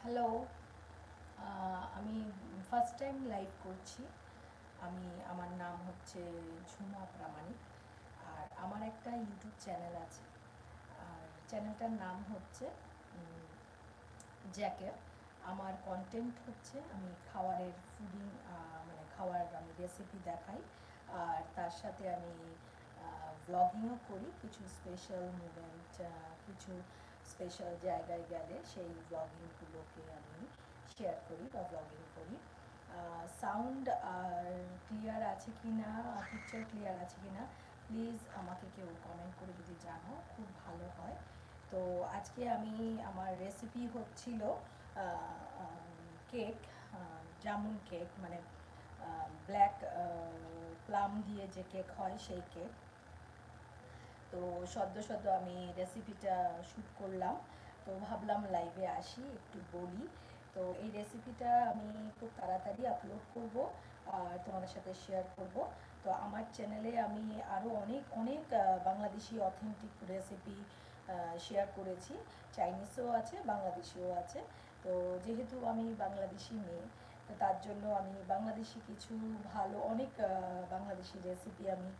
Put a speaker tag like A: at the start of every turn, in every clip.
A: Hello. আমি first time live করছি। আমার নাম হচ্ছে ঝুমা প্রামাণিক। আর আমার একটা ইউটিউব চ্যানেল আছে। আর চ্যানেলটার নাম হচ্ছে জ্যাকের। আমার কন্টেন্ট হচ্ছে আমি খাবারের ফুডিং, মানে খাওয়ার আমি রেসিপি দেখাই। আর তার সাথে আমি ভ্লগিংও করি। কিছু স্পেশাল মুভমেন্ট, কিছু স্পেশাল জায়গায় গেলে সেই ভ্লগিংগুলোকে আমি শেয়ার করি বা ভ্লগিং করি। সাউন্ড আর ক্লিয়ার আছে কি না, পিকচার ক্লিয়ার আছে কি না, প্লিজ আমাকে কেউ কমেন্ট করে যদি জানো খুব ভালো হয়। তো আজকে আমার রেসিপি হচ্ছিল কেক, জামুন কেক, মানে ব্ল্যাক প্লাম দিয়ে যে কেক হয় সেই কেক। তো সদ্য সদ্য আমি রেসিপিটা শ্যুট করলাম, তো ভাবলাম লাইভে আসি একটু বলি। তো এই রেসিপিটা আমি খুব তাড়াতাড়ি আপলোড করব আর তোমাদের সাথে শেয়ার করব। তো আমার চ্যানেলে আমি আরও অনেক অনেক বাংলাদেশি অথেন্টিক রেসিপি শেয়ার করেছি। চাইনিজও আছে, বাংলাদেশিও আছে। তো যেহেতু আমি বাংলাদেশি মেয়ে, তো তার জন্য আমি বাংলাদেশি কিছু ভালো অনেক বাংলাদেশি রেসিপি আমি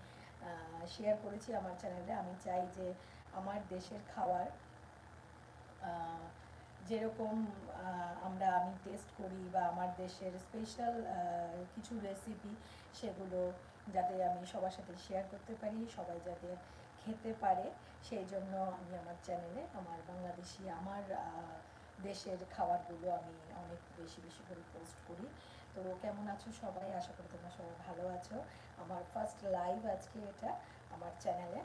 A: শেয়ার করেছি আমার চ্যানেলে। আমি চাই যে আমার দেশের খাবার যেরকম আমি টেস্ট করি, বা আমার দেশের স্পেশাল কিছু রেসিপি, সেগুলো যাতে আমি সবার সাথে শেয়ার করতে পারি, সবাই যাতে খেতে পারে, সেই জন্য আমি আমার চ্যানেলে আমার বাংলাদেশি আমার দেশের খাবারগুলো আমি অনেক বেশি বেশি করে পোস্ট করি। তো কেমন আছো সবাই? আশা করি তোমরা সবাই ভালো আছো। আমার ফার্স্ট লাইভ আজকে এটা আমার চ্যানেলে।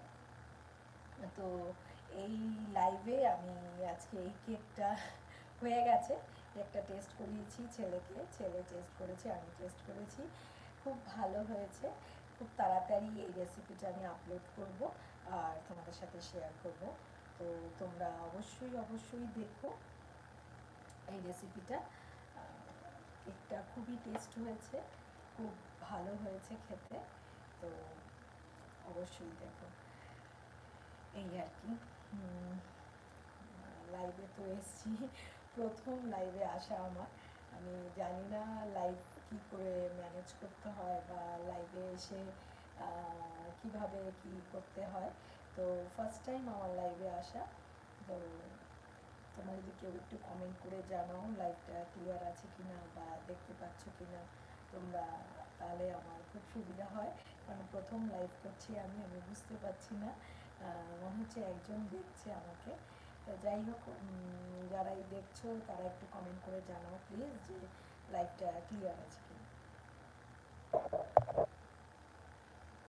A: তো এই লাইভে আমি আজকে এই কেকটা হয়ে গেছে, কেকটা টেস্ট করিয়েছি ছেলেকে, ছেলে টেস্ট করেছে, আমি টেস্ট করেছি, খুব ভালো হয়েছে। খুব তাড়াতাড়ি এই রেসিপিটা আমি আপলোড করব আর তোমাদের সাথে শেয়ার করব। তো তোমরা অবশ্যই অবশ্যই দেখো এই রেসিপিটা। কেকটা খুবই টেস্ট হয়েছে, খুব ভালো হয়েছে খেতে। তো অবশ্যই দেখো। এই আর কি। লাইভে তো এসছি, প্রথম লাইভে আসা আমার। আমি জানি না লাইভ কি করে ম্যানেজ করতে হয়, বা লাইভে এসে কিভাবে কি করতে হয়। তো ফার্স্ট টাইম আমার লাইভে আসা। তো তোমরা যদি কেউ একটু কমেন্ট করে জানাও লাইভটা ক্লিয়ার আছে কিনা বা দেখতে পাচ্ছ কিনা তোমরা, তাহলে আমার খুব সুবিধা হয়। কারণ প্রথম লাইভ করছি আমি বুঝতে পারছি না, মনে হচ্ছে একজন দেখছে আমাকে। তো যাই হোক, যারাই দেখছো তারা একটু কমেন্ট করে জানাও প্লিজ যে লাইভটা ক্লিয়ার আছে কিনা।